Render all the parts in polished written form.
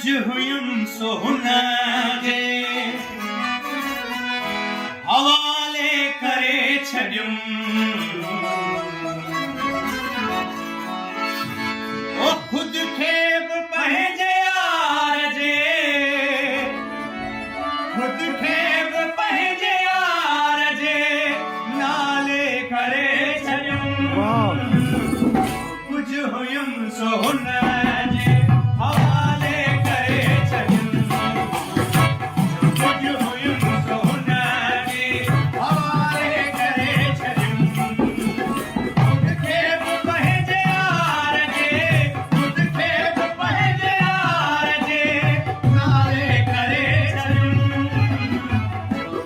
कुछ हुयुम सो हुनजे हवाले करे छॾियुम ओ खुद खे बि पंहिंजे यार जे खुद खे बि पंहिंजे यार जे नाले करे छॾियुम कुछ हुयुम सो हुनजे हवाले करे छॾियुम कुछ हुयुम सो हुनजे हवाले करे छॾियुम खुद खे बि पंहिंजे यार जे खुद खे बि पंहिंजे यार जे नाले करे छॾियुम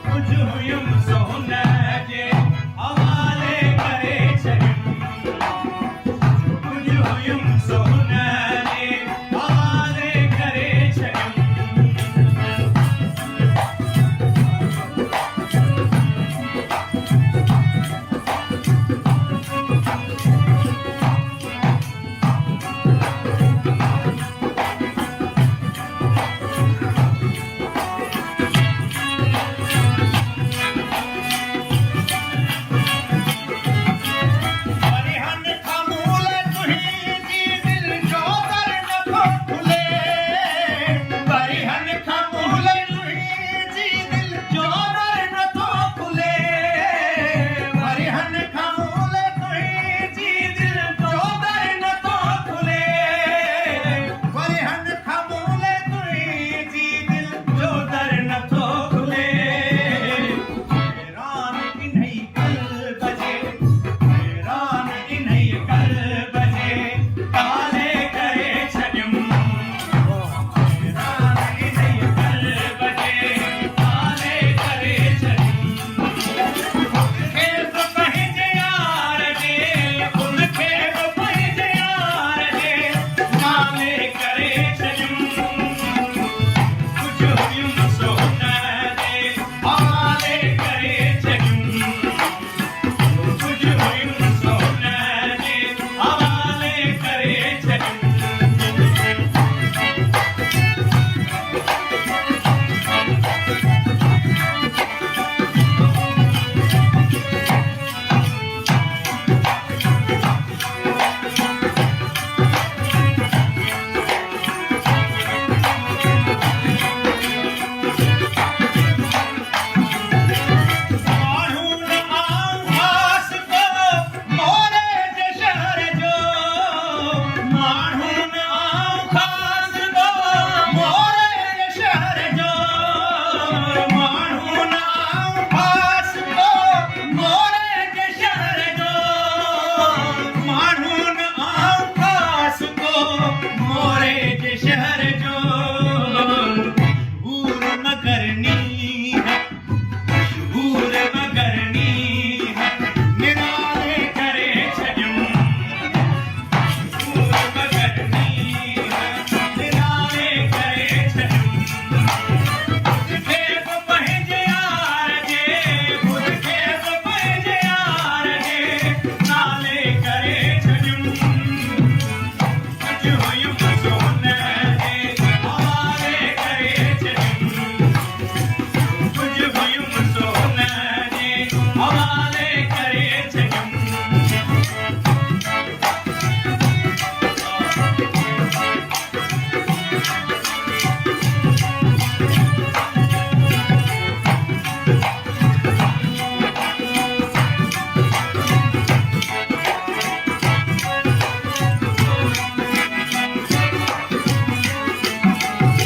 कुछ हुयुम सो हुनजे हवाले करे छॾियुम कुछ हुयुम सो हुनजे हवाले करे छॾियुम परिहन खां मूल तुंहिंजी दिल जो दर नथो खुले परिहन खां मूल तुंहिंजी दिल जो दर नथो खुले परिहन खां मूल तुंहिंजी दिल जो दर नथो खुले परिहन खां मूल तुंहिंजी दिल जो दर नथो खुले हैरान इन्ही क़ल्ब जे हैरान इन्ही क़ल्ब जे ताले करे छॾियुम हैरान इन्ही क़ल्ब जे ताले करे छॾियुम खुद खे बि पंहिंजे यार जे खुद खे बि पंहिंजे यार जे नाले करे छॾियुम कुछ हुयुम सो हुनजे हवाले करे छॾियुम कुछ हुयुम सो हुनजे हवाले करे छॾियुम माण्हू न आऊं ख़ास को मोरे जे शहर जो माण्हू न आऊं ख़ास को मोरे जे शहर जो माण्हू न आऊं ख़ास को मोरे जे शहर जो माण्हू न आऊं ख़ास को मोरे जे शहर जो मशहूर मगरनी है मशहूर मगरनी है निराले करे छॾियुम मशहूर मगरनी है निराले करे छॾियुम खुद खे बि पंहिंजे यार जे खुद खे बि पंहिंजे यार जे नाले करे छॾियुम कुछ हुयुम सो हुनजे हवाले करे छॾियुम कुछ हुयुम सो हुनजे हवाले करे छॾियुम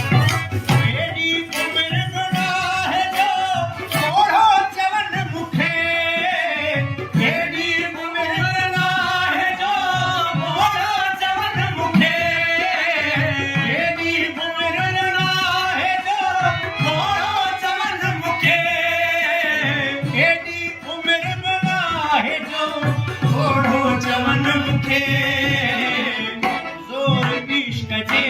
एॾी उमिरि गुनाह जो ओढ़ो चवन मूंखे एॾी उमिरि गुनाह जो ओढ़ो चवन मूंखे एॾी उमिरि गुनाह जो ओढ़ो चवन मूंखे एॾी उमिरि गुनाह जो ओढ़ो चवन मूंखे ज़ोर इश्क जे